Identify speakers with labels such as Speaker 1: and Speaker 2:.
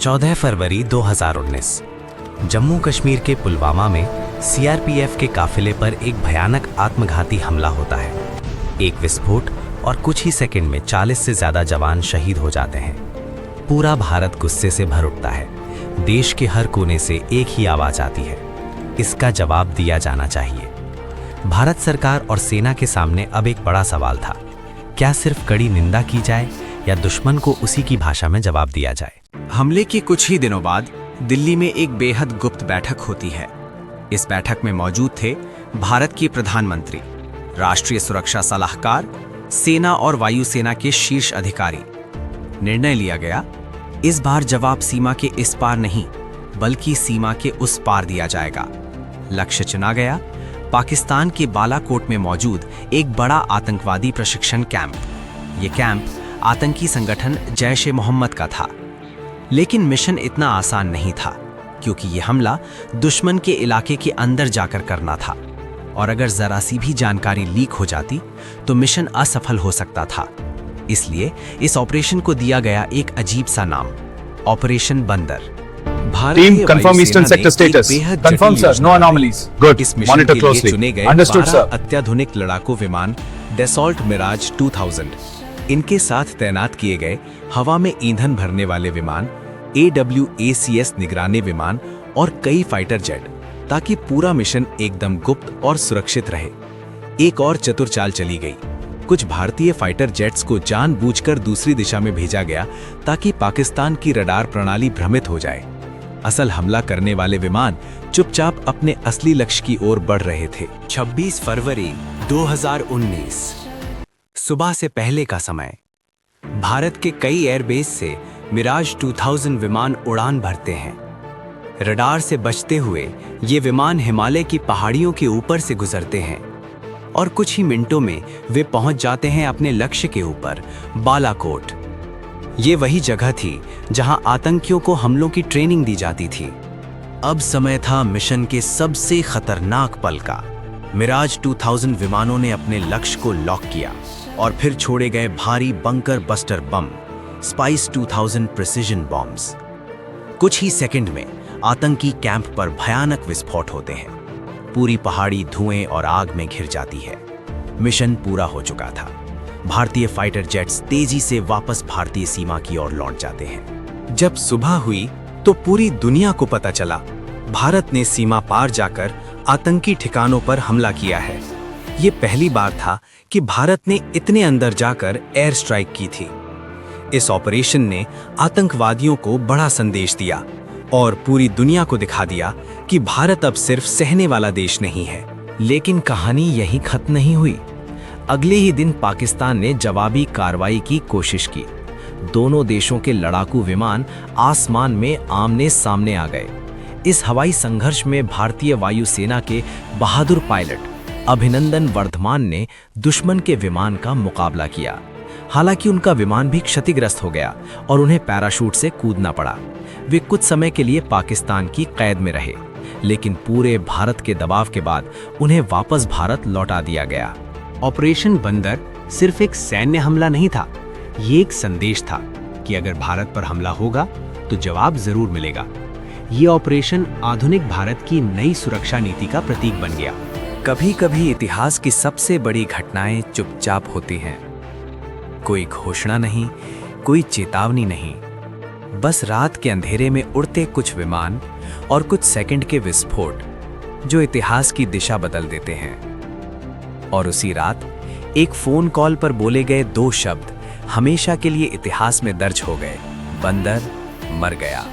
Speaker 1: 14 फरवरी 2019 जम्मू कश्मीर के पुलवामा में सीआरपीएफ के काफिले पर एक भयानक आत्मघाती हमला होता है। एक विस्फोट और कुछ ही सेकंड में 40 से ज्यादा जवान शहीद हो जाते हैं। पूरा भारत गुस्से से भर उठता है। देश के हर कोने से एक ही आवाज आती है, इसका जवाब दिया जाना चाहिए। भारत सरकार और सेना के सामने अब एक बड़ा सवाल था, क्या सिर्फ कड़ी निंदा की जाए या दुश्मन को उसी की भाषा में जवाब दिया जाए।
Speaker 2: हमले के कुछ ही दिनों बाद दिल्ली में एक बेहद गुप्त बैठक होती है। इस बैठक में मौजूद थे भारत के प्रधानमंत्री, राष्ट्रीय सुरक्षा सलाहकार, सेना और वायुसेना के शीर्ष अधिकारी। निर्णय लिया गया, इस बार जवाब सीमा के इस पार नहीं बल्कि सीमा के उस पार दिया जाएगा। लक्ष्य चुना गया, पाकिस्तान के बालाकोट में मौजूद एक बड़ा आतंकवादी प्रशिक्षण कैंप। ये कैंप आतंकी संगठन जैश ए मोहम्मद का था। लेकिन मिशन इतना आसान नहीं था, क्योंकि ये हमला दुश्मन के इलाके के अंदर जाकर करना था और अगर जरा सी भी जानकारी लीक हो जाती तो मिशन असफल हो सकता था। इसलिए इस ऑपरेशन को दिया गया एक अजीब सा नाम, ऑपरेशन बंदर।
Speaker 3: Team confirm Eastern Sector status. Confirm sir, no anomalies. Good. Monitor closely.
Speaker 2: चुने गए
Speaker 3: Understood sir.
Speaker 2: अत्याधुनिक लड़ाकू विमान डैसॉल्ट मिराज 2000, इनके साथ तैनात किए गए हवा में ईंधन भरने वाले विमान, AWACS निगरानी विमान और कई फाइटर जेट, ताकि पूरा मिशन एकदम गुप्त और सुरक्षित रहे। एक और चतुर चाल चली गई। कुछ भारतीय फाइटर जेट्स को जानबूझकर दूसरी दिशा में भेजा गया ताकि पाकिस्तान की रडार प्रणाली भ्रमित हो जाए। असल हमला करने वाले विमान चुपचाप अपने असली लक्ष्य की ओर बढ़ रहे थे। 26 फरवरी 2019 सुबह से पहले का समय। भारत के कई एयरबेस से मिराज 2000 विमान उड़ान भरते हैं। रडार से बचते हुए ये विमान हिमालय की पहाड़ियों के ऊपर से गुजरते हैं और कुछ ही मिनटों में वे पहुंच जाते हैं अपने लक्ष्य के ऊपर, बालाकोट। ये वही जगह थी जहां आतंकियों को हमलों की ट्रेनिंग दी जाती थी। अब समय था मिशन के सबसे खतरनाक पल का। मिराज 2000 विमानों ने अपने लक्ष्य को लॉक किया और फिर छोड़े गए भारी bunker buster bomb, spice 2000 precision bombs. कुछ ही सेकंड में आतंकी कैंप पर भयानक विस्फोट होते हैं। पूरी पहाड़ी धुएं और आग में घिर जाती है। मिशन पूरा हो चुका था। भारतीय फाइटर जेट्स तेजी से वापस भारतीय सीमा की ओर लौट जाते हैं। जब सुबह हुई तो पूरी दुनिया को पता चला, भारत ने सीमा पार जाकर आतंकी ठिकानों पर हमला किया है। ये पहली बार था कि भारत ने इतने अंदर जाकर एयर स्ट्राइक की थी। इस ऑपरेशन ने आतंकवादियों को बड़ा संदेश दिया और पूरी दुनिया को दिखा दिया कि भारत अब सिर्फ सहने वाला देश नहीं है। लेकिन कहानी यहीं खत्म नहीं हुई। अगले ही दिन पाकिस्तान ने जवाबी कार्रवाई की कोशिश की। दोनों देशों के लड़ाकू विमान आसमान में आमने सामने आ गए। इस हवाई संघर्ष में भारतीय वायुसेना के बहादुर पायलट अभिनंदन वर्धमान ने दुश्मन के विमान का मुकाबला किया। हालांकि उनका विमान भी क्षतिग्रस्त हो गया और उन्हें पैराशूट से कूदना पड़ा। वे कुछ समय के लिए पाकिस्तान की कैद में रहे, लेकिन पूरे भारत के दबाव के बाद उन्हें वापस भारत लौटा दिया गया। ऑपरेशन बंदर सिर्फ एक सैन्य हमला नहीं था, ये एक संदेश था कि अगर भारत पर हमला होगा तो जवाब जरूर मिलेगा। ये ऑपरेशन आधुनिक भारत की नई सुरक्षा नीति का प्रतीक बन गया। कभी कभी इतिहास की सबसे बड़ी घटनाएं चुपचाप होती हैं। कोई घोषणा नहीं, कोई चेतावनी नहीं, बस रात के अंधेरे में उड़ते कुछ विमान और कुछ सेकंड के विस्फोट जो इतिहास की दिशा बदल देते हैं। और उसी रात एक फोन कॉल पर बोले गए 2 शब्द हमेशा के लिए इतिहास में दर्ज हो गए, बंदर मर गया।